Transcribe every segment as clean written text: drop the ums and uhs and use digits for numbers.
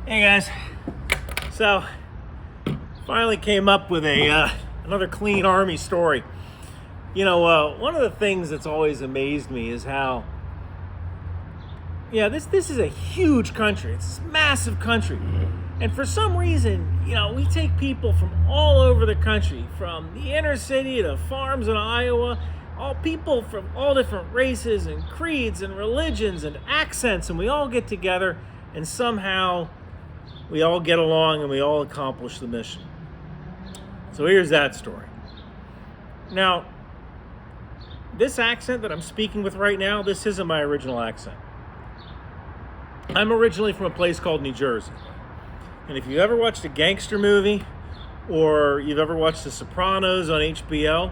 Hey guys, so finally came up with another clean army story. One of the things that's always amazed me is how, this is a huge country. It's a massive country, and for some reason, we take people from all over the country, from the inner city to farms in Iowa, all people from all different races and creeds and religions and accents, and we all get together, and somehow we all get along and we all accomplish the mission. So here's that story. Now, this accent that I'm speaking with right now, this isn't my original accent. I'm originally from a place called New Jersey. And if you've ever watched a gangster movie or you've ever watched The Sopranos on HBO,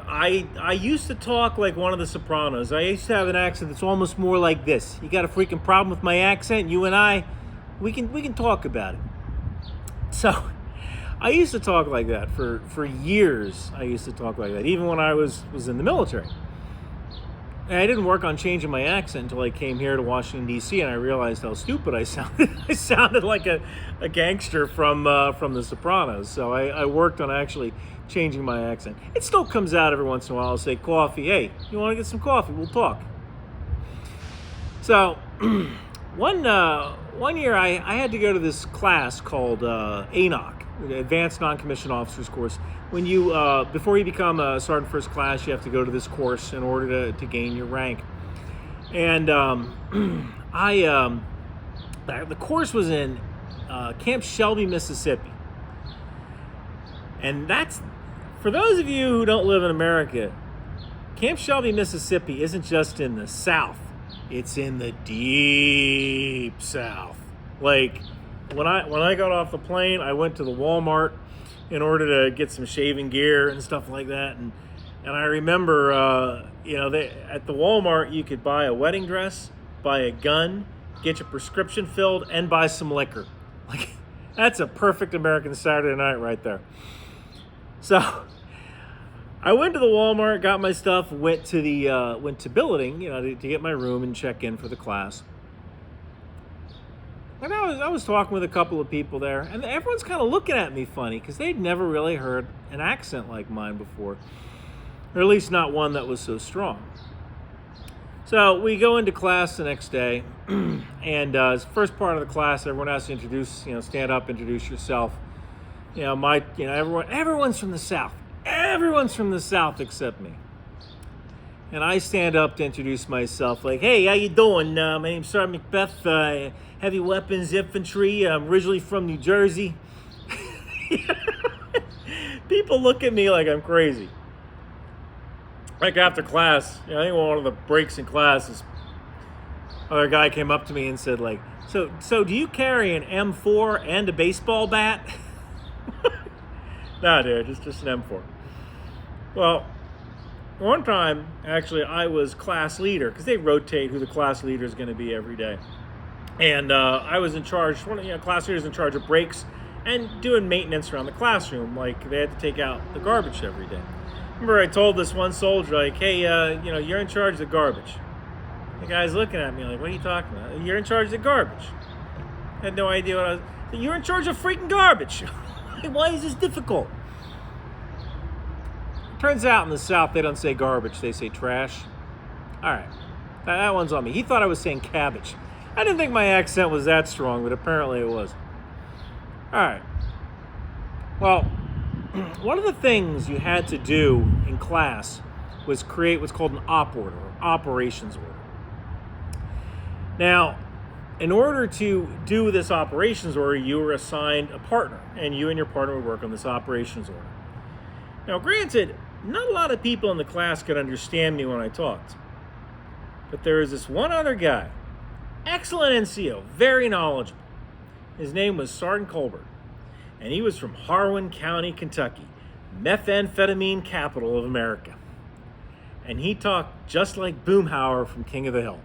I used to talk like one of the Sopranos. I used to have an accent that's almost more like this. You got a freaking problem with my accent? You and I, we can talk about it. So I used to talk like that for years. I used to talk like that, even when I was in the military. And I didn't work on changing my accent until I came here to Washington, D.C., and I realized how stupid I sounded. I sounded like a gangster from The Sopranos. So I worked on actually changing my accent. It still comes out every once in a while. I'll say, coffee. Hey, you want to get some coffee? We'll talk. So one year I had to go to this class called ANOC, the Advanced Non-Commissioned Officers course. When you before you become a sergeant first class, you have to go to this course in order to gain your rank. And the course was in Camp Shelby, Mississippi. And that's, for those of you who don't live in America, Camp Shelby, Mississippi isn't just in the South. It's in the deep South. Like, when I got off the plane, I went to the Walmart in order to get some shaving gear and stuff like that. And I remember, at the Walmart, you could buy a wedding dress, buy a gun, get your prescription filled, and buy some liquor. Like, that's a perfect American Saturday night right there. So I went to the Walmart, got my stuff, went to billeting, to get my room and check in for the class. And I was talking with a couple of people there, and everyone's kind of looking at me funny because they'd never really heard an accent like mine before, or at least not one that was so strong. So we go into class the next day, and as first part of the class, everyone has to introduce, stand up, introduce yourself. Everyone's from the South. Everyone's from the South except me. And I stand up to introduce myself, like, hey, how you doing? My name's Sergeant Macbeth, Heavy Weapons Infantry. I'm originally from New Jersey. People look at me like I'm crazy. Like after class, I think one of the breaks in class, this other guy came up to me and said, like, so do you carry an M4 and a baseball bat? No, dude, it's just an M4. Well, one time, actually, I was class leader, because they rotate who the class leader is going to be every day. And I was in charge, class leaders in charge of breaks and doing maintenance around the classroom. Like, they had to take out the garbage every day. Remember, I told this one soldier, like, hey, you're in charge of the garbage. The guy's looking at me like, what are you talking about? You're in charge of the garbage. I had no idea what I was. You're in charge of freaking garbage. Why is this difficult? Turns out in the South, they don't say garbage, they say trash. All right, that one's on me. He thought I was saying cabbage. I didn't think my accent was that strong, but apparently it was. All right. Well, one of the things you had to do in class was create what's called an op order, or operations order. Now, in order to do this operations order, you were assigned a partner, and you and your partner would work on this operations order. Now, granted, not a lot of people in the class could understand me when I talked. But there was this one other guy, excellent NCO, very knowledgeable. His name was Sergeant Colbert, and he was from Harwan County, Kentucky, methamphetamine capital of America. And he talked just like Boomhauer from King of the Hill.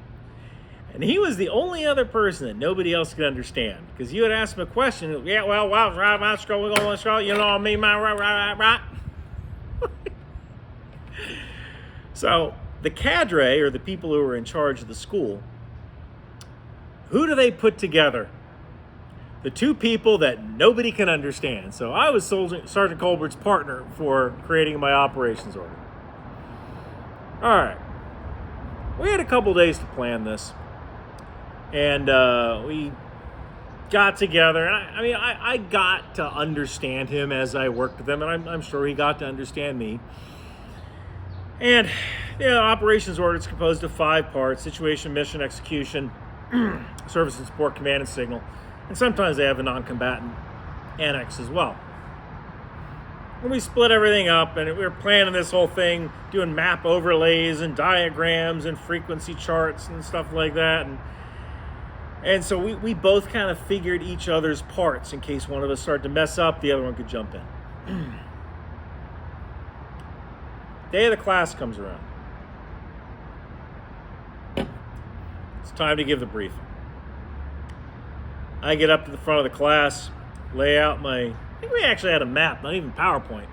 And he was the only other person that nobody else could understand. Because you would ask him a question, you know what I mean, right. So the cadre, or the people who were in charge of the school, who do they put together the two people that nobody can understand. So I was Sergeant Colbert's partner for creating my operations order. All right. We had a couple days to plan this. And we got together. And I got to understand him as I worked with him. And I'm sure he got to understand me. And operations order is composed of 5 parts: situation, mission, execution, service and support, command and signal. And sometimes they have a non-combatant annex as well. And we split everything up, and we were planning this whole thing, doing map overlays and diagrams and frequency charts and stuff like that. And so we both kind of figured each other's parts in case one of us started to mess up, the other one could jump in. Day of the class comes around. It's time to give the briefing. I get up to the front of the class, lay out I think we actually had a map, not even PowerPoint.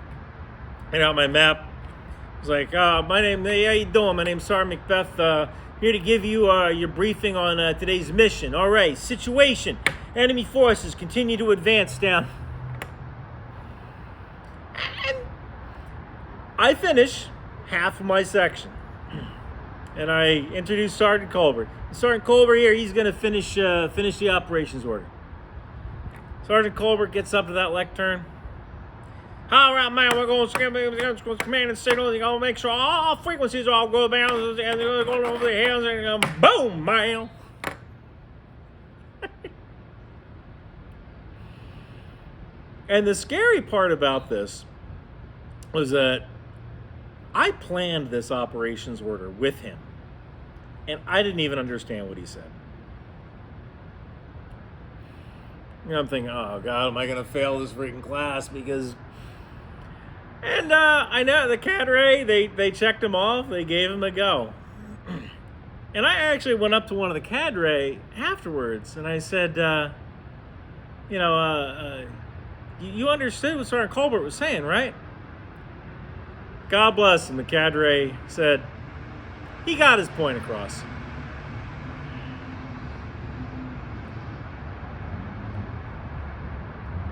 Lay out my map. I was like, how you doing? My name's Sergeant Macbeth. Here to give you your briefing on today's mission. All right, situation. Enemy forces continue to advance down. And I finish half of my section. And I introduce Sergeant Colbert. Sergeant Colbert here, he's going to finish the operations order. Sergeant Colbert gets up to that lectern. All right, man, we're going to command and signal. You're going to make sure all frequencies all go down and they're going to go over the hills and boom, man. And the scary part about this was that I planned this operations order with him, and I didn't even understand what he said. I'm thinking, oh God, am I going to fail this freaking class? And I know the cadre, they checked him off, they gave him a go. And I actually went up to one of the cadre afterwards, and I said, you understood what Sergeant Colbert was saying, right? God bless him, the cadre said, he got his point across.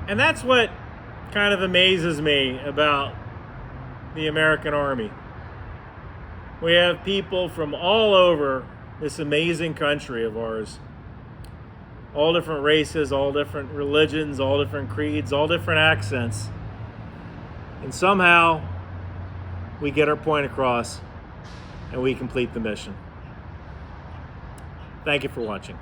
And that's what kind of amazes me about the American Army. We have people from all over this amazing country of ours. All different races, all different religions, all different creeds, all different accents. And somehow we get our point across and we complete the mission. Thank you for watching.